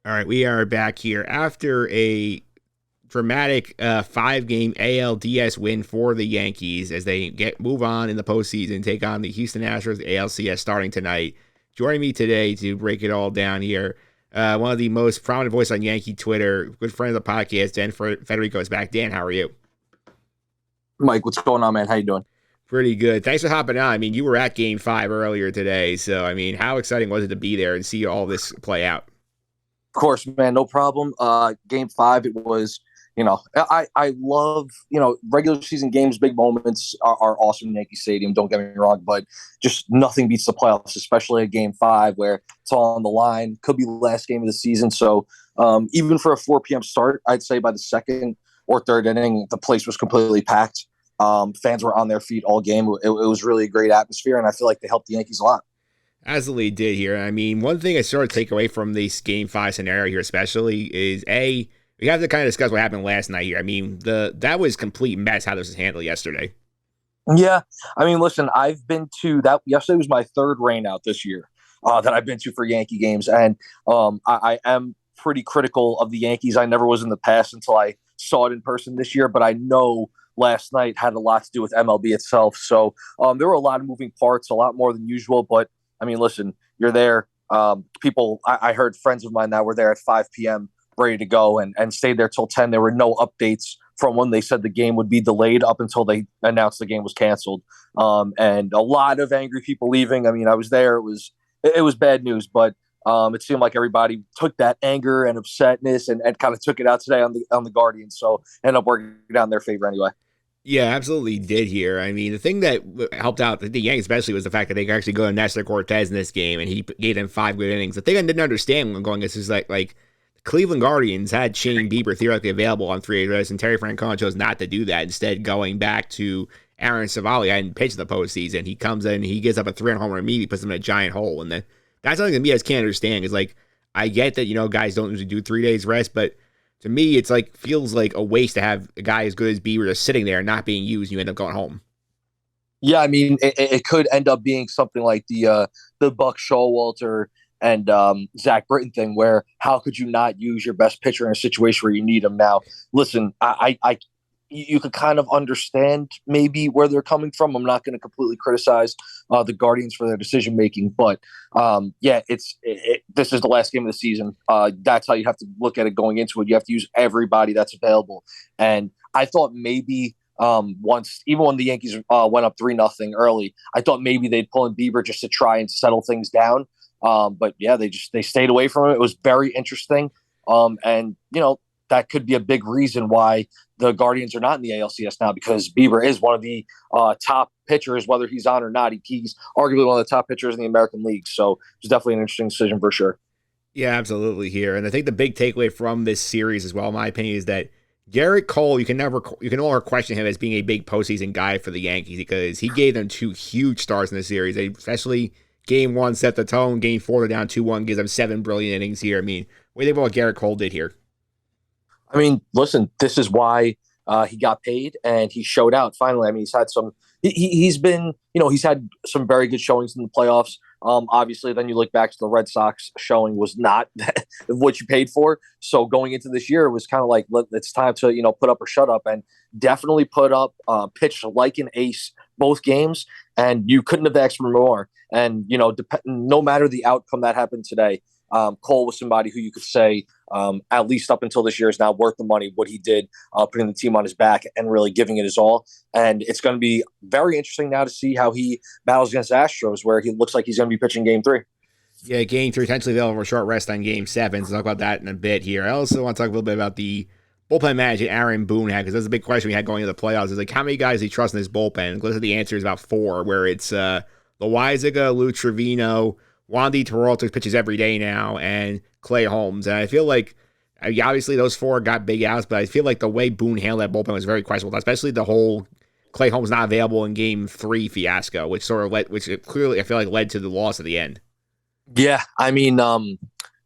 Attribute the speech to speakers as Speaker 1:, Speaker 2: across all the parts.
Speaker 1: All right, we are back here after a dramatic five-game ALDS win for the Yankees as they move on in the postseason, take on the Houston Astros ALCS starting tonight. Joining me today to break it all down here, one of the most prominent voices on Yankee Twitter, good friend of the podcast, Dan Federico is back. Dan, how are you?
Speaker 2: Mike, what's going on, man? How you doing?
Speaker 1: Pretty good. Thanks for hopping on. I mean, you were at Game 5 earlier today, so, I mean, how exciting was it to be there and see all this play out?
Speaker 2: Of course, man, no problem. Game five, it was, I love, regular season games, big moments are awesome in Yankee Stadium. Don't get me wrong, but just nothing beats the playoffs, especially a game five where it's all on the line. Could be the last game of the season. So even for a 4 p.m. start, I'd say by the second or third inning, the place was completely packed. Fans were on their feet all game. It was really a great atmosphere, and I feel like they helped the Yankees a lot.
Speaker 1: Absolutely did here. I mean, one thing I sort of take away from this Game 5 scenario here, especially, is we have to kind of discuss what happened last night here. I mean, that was complete mess how this was handled yesterday.
Speaker 2: Yeah, I mean, listen, I've been to that. Yesterday was my third rain out this year that I've been to for Yankee games, and I am pretty critical of the Yankees. I never was in the past until I saw it in person this year, but I know last night had a lot to do with MLB itself. So there were a lot of moving parts, a lot more than usual. But I mean, listen, you're there. I heard friends of mine that were there at 5 p.m. ready to go and stayed there till 10. There were no updates from when they said the game would be delayed up until they announced the game was canceled. And a lot of angry people leaving. I mean, I was there. It was bad news, but it seemed like everybody took that anger and upsetness and kind of took it out today on the Guardians. So ended up working out in their favor anyway.
Speaker 1: Yeah, absolutely did here. I mean, the thing that helped out the Yankees especially was the fact that they could actually go to Nestor Cortez in this game, and he gave them 5 good innings. The thing I didn't understand when going is like the Cleveland Guardians had Shane Bieber theoretically available on 3 days, and Terry Francona chose not to do that. Instead, going back to Aaron Savali, I hadn't pitched in the postseason. He comes in, he gives up a 3-run homer immediately, puts him in a giant hole, and then that's something that me guys can't understand. Is like I get that guys don't usually do 3 days rest, but to me, it's like feels like a waste to have a guy as good as Bieber just sitting there and not being used, and you end up going home.
Speaker 2: Yeah, I mean, it could end up being something like the Buck Showalter and Zach Britton thing, where how could you not use your best pitcher in a situation where you need him? Now, listen, you could kind of understand maybe where they're coming from. I'm not going to completely criticize the Guardians for their decision making, but yeah, this is the last game of the season. That's how you have to look at it going into it. You have to use everybody that's available, and I thought maybe once, even when the Yankees went up 3-0 early, I thought maybe they'd pull in Bieber just to try and settle things down. But yeah, they stayed away from it. It was very interesting, and that could be a big reason why the Guardians are not in the ALCS now, because Bieber is one of the top pitchers, whether he's on or not. He's arguably one of the top pitchers in the American League. So it's definitely an interesting decision for sure.
Speaker 1: Yeah, absolutely here. And I think the big takeaway from this series as well, in my opinion, is that Garrett Cole, you can no longer question him as being a big postseason guy for the Yankees, because he gave them 2 huge starts in the series. Especially game 1 set the tone. Game 4, they're down 2-1, gives them 7 brilliant innings here. I mean, what do you think about what Garrett Cole did here?
Speaker 2: I mean, listen, this is why he got paid and he showed out finally. I mean, he's had some, he's been, he's had some very good showings in the playoffs. Obviously, then you look back to the Red Sox showing was not what you paid for. So going into this year, it was kind of like, it's time to, put up or shut up, and definitely put up, pitched like an ace both games. And you couldn't have asked for more. And, no matter the outcome that happened today, Cole was somebody who you could say, at least up until this year, is now worth the money, what he did, putting the team on his back and really giving it his all. And it's going to be very interesting now to see how he battles against Astros, where he looks like he's going to be pitching game 3.
Speaker 1: Yeah, game 3 potentially available for a short rest on game 7. So talk about that in a bit here. I also want to talk a little bit about the bullpen management Aaron Boone had, because that's a big question we had going into the playoffs. Is like, how many guys do you trust in this bullpen? Listen, the answer is about 4, where it's Loizaga, Lou Trevino, Wandy Peralta pitches every day now, and Clay Holmes. And I feel like, obviously those 4 got big outs, but I feel like the way Boone handled that bullpen was very questionable, especially the whole Clay Holmes not available in game 3 fiasco, which clearly I feel like led to the loss at the end.
Speaker 2: Yeah, I mean, and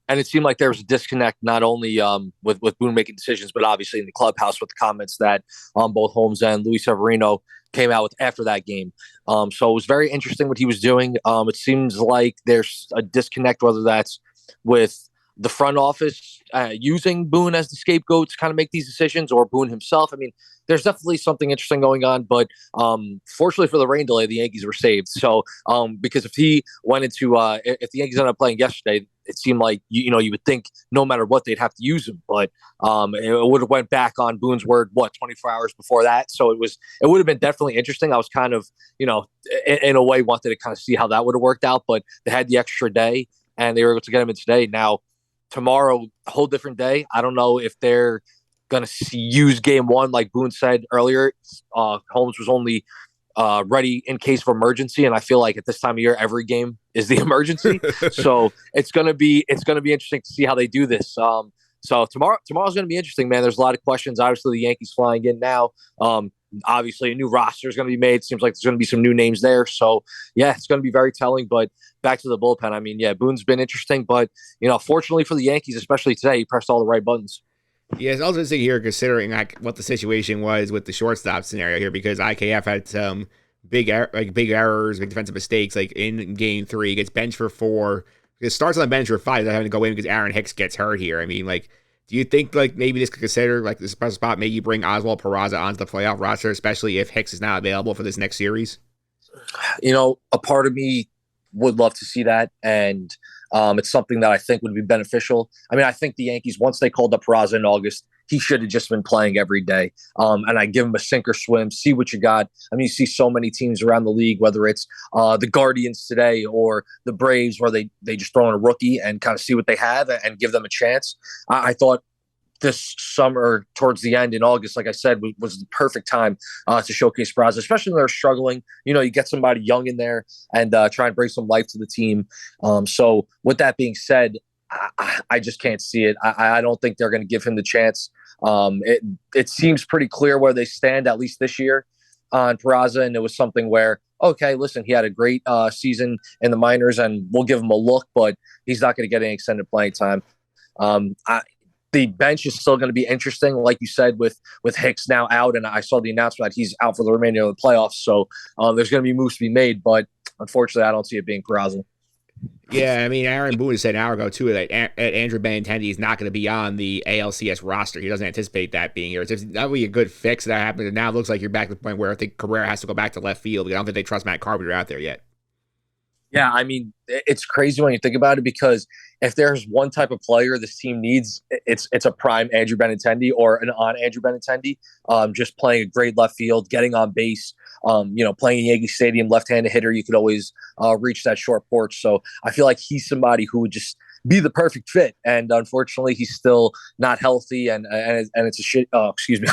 Speaker 2: it seemed like there was a disconnect not only with Boone making decisions, but obviously in the clubhouse with the comments that both Holmes and Luis Severino came out with after that game. So it was very interesting what he was doing. It seems like there's a disconnect, whether that's with the front office using Boone as the scapegoat to kind of make these decisions, or Boone himself. I mean, there's definitely something interesting going on, but fortunately for the rain delay, the Yankees were saved. So because if he went into if the Yankees ended up playing yesterday, it seemed like you would think no matter what they'd have to use him, but it would have went back on Boone's word 24 hours before that. So it would have been definitely interesting. I was kind of in a way wanted to kind of see how that would have worked out, but they had the extra day and they were able to get him in today. Now tomorrow, a whole different day. I don't know if they're going to use game one, like Boone said earlier. Holmes was only ready in case of emergency, and I feel like at this time of year, every game is the emergency. So it's gonna be interesting to see how they do this. So tomorrow's going to be interesting, man. There's a lot of questions. Obviously, the Yankees flying in now. Obviously, a new roster is going to be made. Seems like there's going to be some new names there. So yeah, it's going to be very telling. But back to the bullpen. I mean, yeah, Boone's been interesting, but fortunately for the Yankees, especially today, he pressed all the right buttons.
Speaker 1: Yes, I was just here considering like what the situation was with the shortstop scenario here, because IKF had some big errors, big defensive mistakes. Like in game 3, he gets benched for 4. It starts on the bench for 5. They're having to go in because Aaron Hicks gets hurt here. I mean, like, do you think like maybe this could consider like the special spot? Maybe you bring Oswald Peraza onto the playoff roster, especially if Hicks is not available for this next series.
Speaker 2: A part of me would love to see that, and it's something that I think would be beneficial. I mean, I think the Yankees, once they called up Peraza in August, he should have just been playing every day. And I give him a sink or swim, see what you got. I mean, you see so many teams around the league, whether it's the Guardians today or the Braves, where they just throw in a rookie and kind of see what they have and give them a chance. I thought this summer, towards the end in August, like I said, was the perfect time to showcase Peraza, especially when they're struggling. You get somebody young in there and try and bring some life to the team. So with that being said, I just can't see it. I don't think they're going to give him the chance. It seems pretty clear where they stand, at least this year, on Peraza. And it was something where, okay, listen, he had a great season in the minors and we'll give him a look, but he's not going to get any extended playing time. The bench is still going to be interesting, like you said, with Hicks now out. And I saw the announcement that he's out for the remainder of the playoffs. So there's going to be moves to be made. But unfortunately, I don't see it being Peraza.
Speaker 1: Yeah, I mean, Aaron Boone said an hour ago, too, that Andrew Benintendi is not going to be on the ALCS roster. He doesn't anticipate that being here. That would be a good fix. That happened, and now it looks like you're back to the point where I think Cabrera has to go back to left field. I don't think they trust Matt Carpenter out there yet.
Speaker 2: Yeah, I mean, it's crazy when you think about it, because if there's one type of player this team needs, it's a prime Andrew Benintendi or an on Andrew Benintendi, just playing a great left field, getting on base, playing in Yankee Stadium, left-handed hitter, you could always reach that short porch. So I feel like he's somebody who would just be the perfect fit. And unfortunately, he's still not healthy, and it's a shit. Oh, excuse me.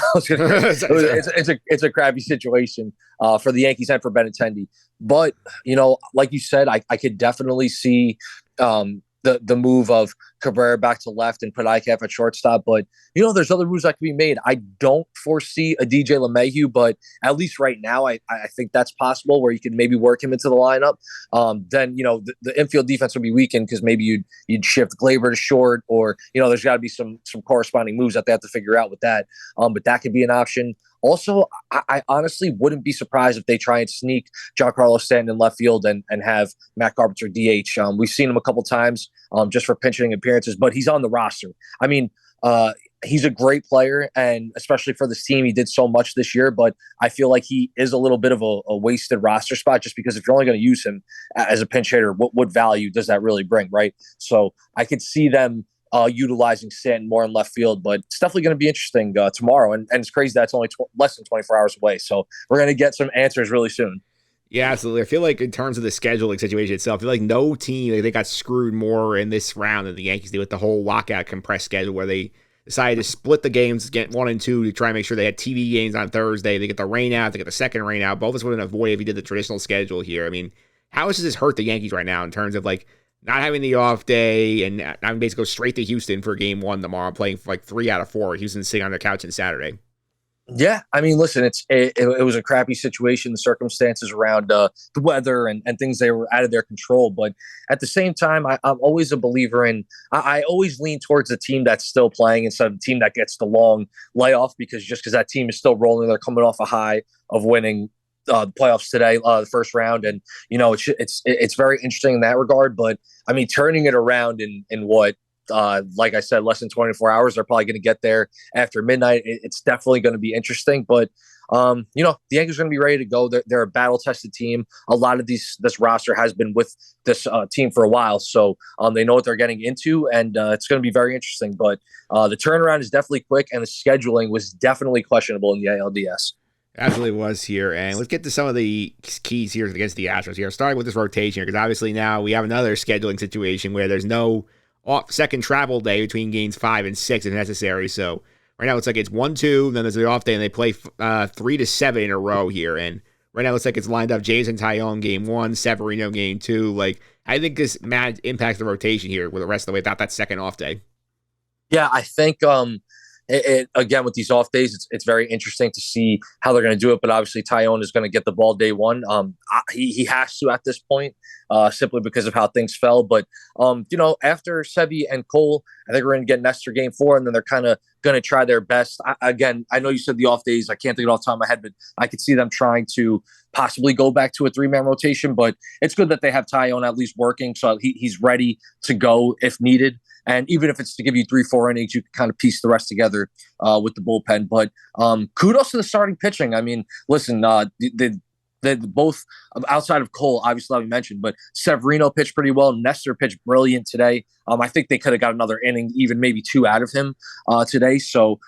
Speaker 2: It's a crappy situation for the Yankees and for Benintendi. But like you said, I could definitely see the move of Cabrera back to left and put IKF at shortstop. But, there's other moves that can be made. I don't foresee a DJ LeMahieu, but at least right now, I think that's possible, where you could maybe work him into the lineup. Then, the infield defense would be weakened because maybe you'd shift Glaber to short, or, there's got to be some corresponding moves that they have to figure out with that. But that could be an option. Also, I honestly wouldn't be surprised if they try and sneak Giancarlo Stanton in left field and have Matt Carpenter DH. We've seen him a couple times just for pinch hitting appearances, but he's on the roster. I mean, he's a great player, and especially for this team, he did so much this year, but I feel like he is a little bit of a wasted roster spot, just because if you're only going to use him as a pinch hitter, what value does that really bring, right? So I could see them utilizing Stanton more in left field, but it's definitely going to be interesting tomorrow. And it's crazy that's only less than 24 hours away. So we're going to get some answers really soon.
Speaker 1: Yeah, absolutely. I feel like in terms of the scheduling situation itself, I feel like no team, they got screwed more in this round than the Yankees did with the whole lockout compressed schedule, where they decided to split the games, get 1 and 2 to try and make sure they had TV games on Thursday. They get the rain out, they get the second rain out. Both of us wouldn't avoid if you did the traditional schedule here. I mean, how does this hurt the Yankees right now in terms of like not having the off day and having basically go straight to Houston for game 1 tomorrow, playing for like 3 out of 4. Houston sitting on their couch on Saturday.
Speaker 2: Yeah, I mean, listen, it was a crappy situation. The circumstances around the weather and things, they were out of their control. But at the same time, I'm always a believer in. I always lean towards the team that's still playing instead of the team that gets the long layoff, because that team is still rolling, they're coming off a high of winning the playoffs today, the first round, and it's very interesting in that regard. But I mean, turning it around in what like I said, less than 24 hours. They're probably going to get there after midnight. It's definitely going to be interesting, but the Yankees are going to be ready to go. They're a battle-tested team. A lot of this roster has been with this team for a while, so they know what they're getting into, and it's going to be very interesting. But the turnaround is definitely quick, and the scheduling was definitely questionable in the ALDS.
Speaker 1: Absolutely was here. And let's get to some of the keys here against the Astros here. Starting with this rotation, because obviously now we have another scheduling situation where there's no second travel day between games 5 and 6 if necessary. So right now, it's like it's 1-2, then there's the off day, and they play 3 to 7 in a row here. And right now, it looks like it's lined up Jason Taillon game 1, Severino game 2. Like, I think this impacts the rotation here with the rest of the way without that second off day.
Speaker 2: Yeah, I think again with these off days, it's very interesting to see how they're going to do it. But obviously, Taillon is going to get the ball day one. He has to at this point, simply because of how things fell. But after Sevy and Cole, I think we're going to get Nestor game 4, and then they're kind of going to try their best. I know you said the off days. I can't think it off the top of my head, but I could see them trying to possibly go back to a 3-man rotation. But it's good that they have Taillon at least working, so he's ready to go if needed. And even if it's to give you 3-4 innings, you can kind of piece the rest together with the bullpen. But kudos to the starting pitching. I mean, listen, they both outside of Cole, obviously, like we mentioned, but Severino pitched pretty well. Nestor pitched brilliant today. I think they could have got another inning, even maybe 2 out of him today. So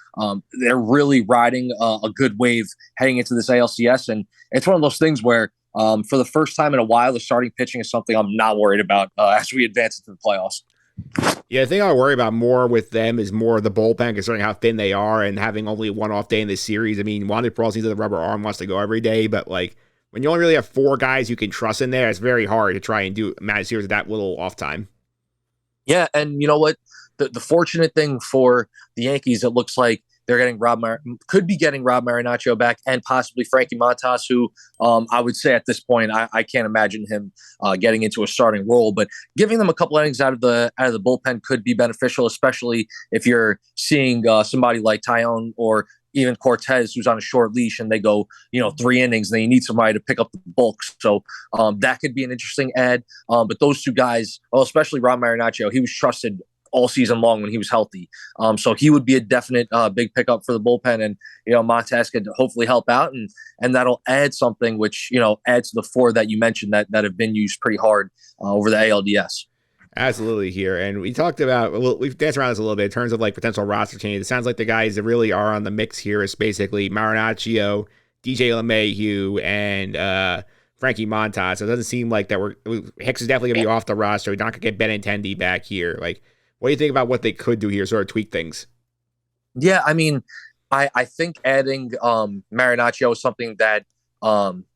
Speaker 2: they're really riding a good wave heading into this ALCS. And it's one of those things where for the first time in a while, the starting pitching is something I'm not worried about as we advance into the playoffs.
Speaker 1: Yeah, the thing I worry about more with them is more the bullpen, considering how thin they are and having only one off day in this series. I mean, Wandy Peralta needs the rubber arm, wants to go every day, but like when you only really have 4 guys you can trust in there, it's very hard to try and manage series with that little off time.
Speaker 2: Yeah, and you know what? The fortunate thing for the Yankees, it looks like they're getting could be getting Rob Marinaccio back, and possibly Frankie Montas, who I would say at this point I can't imagine him getting into a starting role. But giving them a couple innings out of the bullpen could be beneficial, especially if you're seeing somebody like Taillon or even Cortez, who's on a short leash, and they go 3 innings, and then you need somebody to pick up the bulk. So that could be an interesting add. But those 2 guys, especially Rob Marinaccio, he was trusted all season long when he was healthy. So he would be a definite big pickup for the bullpen, and Montas could hopefully help out, and that'll add something which adds to the 4 that you mentioned that have been used pretty hard over the ALDS.
Speaker 1: Absolutely here. And we talked about, we've danced around this a little bit in terms of like potential roster changes. It sounds like the guys that really are on the mix here is basically Marinaccio, DJ LeMahieu, and Frankie Montas. So it doesn't seem like that Hicks is definitely going to be off the roster. We're not going to get Benintendi back here. Like, what do you think about what they could do here, sort of tweak things?
Speaker 2: Yeah, I mean, I think adding Marinaccio is something that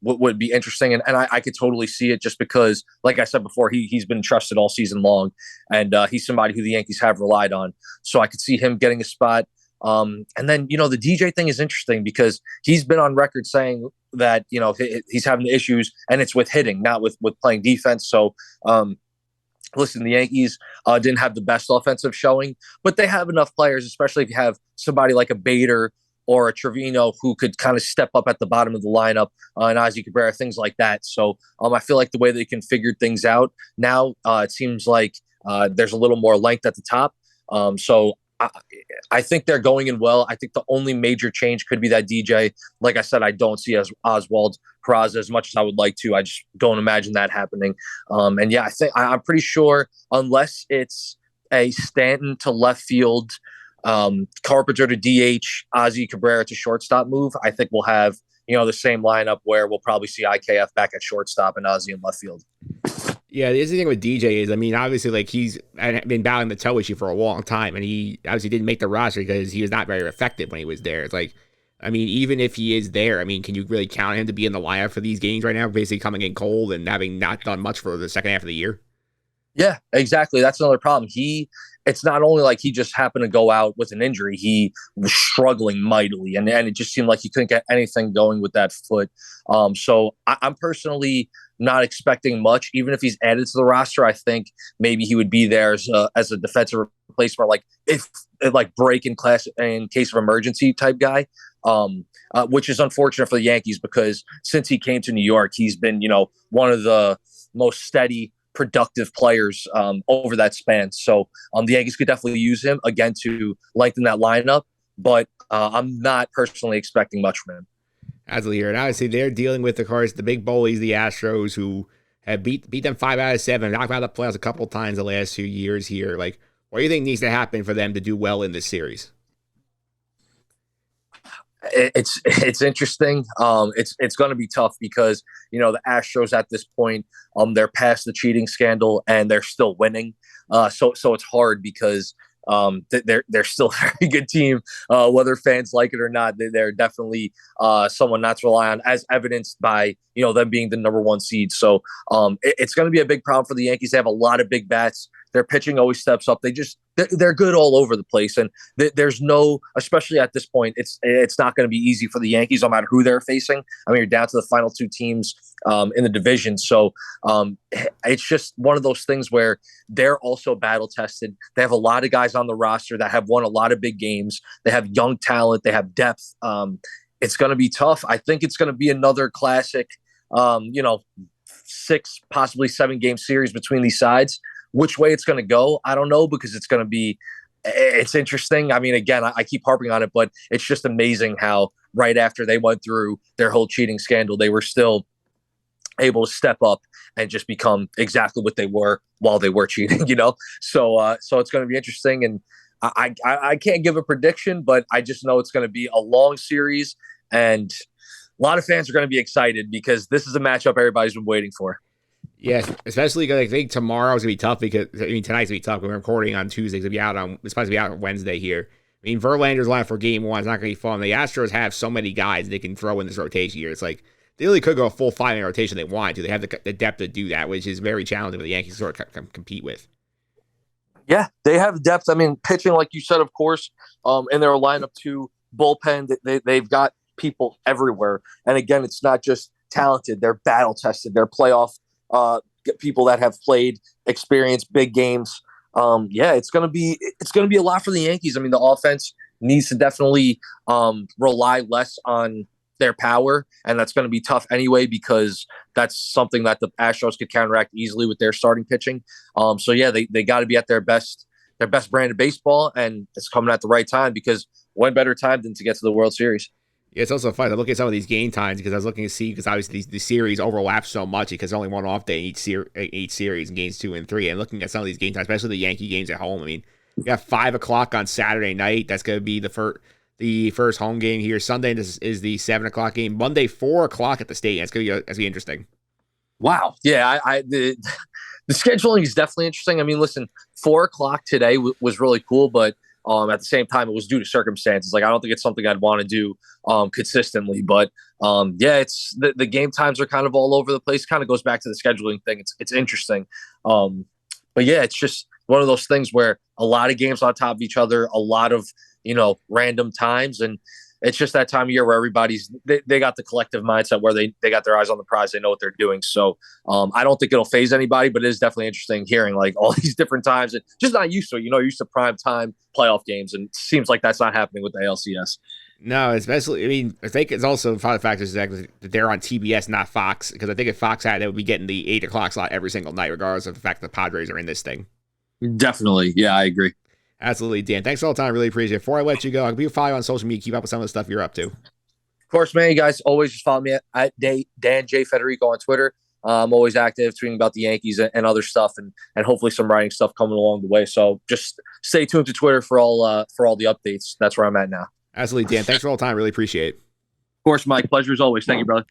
Speaker 2: would be interesting, and I could totally see it just because, like I said before, he's been trusted all season long, and he's somebody who the Yankees have relied on. So I could see him getting a spot. And then the DJ thing is interesting because he's been on record saying that he's having issues, and it's with hitting, not with playing defense. So listen, the Yankees didn't have the best offensive showing, but they have enough players, especially if you have somebody like a Bader or a Trevino who could kind of step up at the bottom of the lineup, and Ozzie Cabrera, things like that. So I feel like the way they can figure things out now, it seems like there's a little more length at the top. So I think they're going in well. I think the only major change could be that DJ. Like I said, I don't see as Oswald Peraza as much as I would like to. I just don't imagine that happening. And yeah, I'm pretty sure unless it's a Stanton to left field, Carpenter to DH, Ozzie Cabrera to shortstop move, I think we'll have the same lineup where we'll probably see IKF back at shortstop and Ozzie in left field.
Speaker 1: Yeah, the thing with DJ is, I mean, obviously, like he's been battling the toe issue for a long time, and he obviously didn't make the roster because he was not very effective when he was there. It's like, I mean, even if he is there, I mean, can you really count on him to be in the lineup for these games right now, basically coming in cold and having not done much for the second half of the year?
Speaker 2: Yeah, exactly. That's another problem. It's not only like he just happened to go out with an injury. He was struggling mightily, and it just seemed like he couldn't get anything going with that foot. So I'm personally not expecting much. Even if he's added to the roster, I think maybe he would be there as a defensive replacement, like if break in case of emergency type guy. Which is unfortunate for the Yankees because since he came to New York, he's been one of the most steady productive players over that span. So the Yankees could definitely use him again to lengthen that lineup, but I'm not personally expecting much from him.
Speaker 1: Absolutely. And obviously, they're dealing with, of course, the big bullies, the Astros, who have beat them 5 out of 7, knocked out of the playoffs a couple times the last 2 years here. Like, what do you think needs to happen for them to do well in this series?
Speaker 2: It's interesting. It's going to be tough because the Astros at this point, they're past the cheating scandal and they're still winning. So it's hard because they're still a very good team, whether fans like it or not. They're definitely someone not to rely on, as evidenced by them being the number 1 seed. So it's going to be a big problem for the Yankees. They have a lot of big bats. Their pitching always steps up. They're good all over the place, and there's no, especially at this point, it's not going to be easy for the Yankees no matter who they're facing. I mean, you're down to the final 2 teams in the division, so it's just one of those things where they're also battle tested. They have a lot of guys on the roster that have won a lot of big games. They have young talent. They have depth. It's going to be tough. I think it's going to be another classic, 6, possibly 7 game series between these sides. Which way it's going to go, I don't know, because it's interesting. I mean, again, I keep harping on it, but it's just amazing how right after they went through their whole cheating scandal, they were still able to step up and just become exactly what they were while they were cheating, So it's going to be interesting. And I can't give a prediction, but I just know it's going to be a long series. And a lot of fans are going to be excited because this is a matchup everybody's been waiting for.
Speaker 1: Yes, especially because I think tomorrow's gonna be tough because tonight's gonna be tough. We're recording on Tuesday. It's supposed to be out on Wednesday here. I mean, Verlander's line for game 1 is not gonna be fun. The Astros have so many guys they can throw in this rotation here. It's like they really could go a full 5-man rotation if they wanted to. They have the depth to do that, which is very challenging for the Yankees to sort of compete with.
Speaker 2: Yeah, they have depth. I mean, pitching, like you said, of course, in their lineup too, bullpen. They've got people everywhere. And again, it's not just talented; they're battle tested. They're playoff. People that have played, experienced big games. It's gonna be a lot for the Yankees. I mean, the offense needs to definitely rely less on their power, and that's going to be tough anyway because that's something that the Astros could counteract easily with their starting pitching. They got to be at their best brand of baseball, and it's coming at the right time because when better time than to get to the World Series.
Speaker 1: Yeah, it's also fun. I look at some of these game times because I was looking to see because obviously the series overlap so much because there's only one off day in each series in games 2 and 3. And looking at some of these game times, especially the Yankee games at home, I mean, we got 5 o'clock on Saturday night. That's going to be the first home game here. Sunday is the 7 o'clock game. Monday 4 o'clock at the stadium. That's going to be interesting.
Speaker 2: Wow. Yeah, the scheduling is definitely interesting. I mean, listen, 4 o'clock today was really cool, but at the same time, it was due to circumstances. Like, I don't think it's something I'd want to do consistently. But it's the game times are kind of all over the place. Kind of goes back to the scheduling thing. It's interesting. It's just one of those things where a lot of games on top of each other, a lot of random times, and it's just that time of year where everybody's they got the collective mindset where they got their eyes on the prize. They know what they're doing. So I don't think it'll phase anybody, but it is definitely interesting hearing like all these different times and just not used to it. Used to prime time playoff games, and it seems like that's not happening with the ALCS.
Speaker 1: No, especially, I mean, I think it's also part of the factors that they're on TBS, not Fox, because I think if Fox had it, would be getting the 8 o'clock slot every single night, regardless of the fact that the Padres are in this thing.
Speaker 2: Definitely. Yeah, I agree.
Speaker 1: Absolutely, Dan. Thanks all the time. Really appreciate it. Before I let you go, I'll be follow you on social media. Keep up with some of the stuff you're up to.
Speaker 2: Of course, man. You guys always just follow me at Dan J. Federico on Twitter. I'm always active, tweeting about the Yankees and other stuff, and hopefully some writing stuff coming along the way. So just stay tuned to Twitter for all the updates. That's where I'm at now.
Speaker 1: Absolutely, Dan. Thanks for all the time. Really appreciate it.
Speaker 2: Of course, Mike. Pleasure as always. Thank you, brother.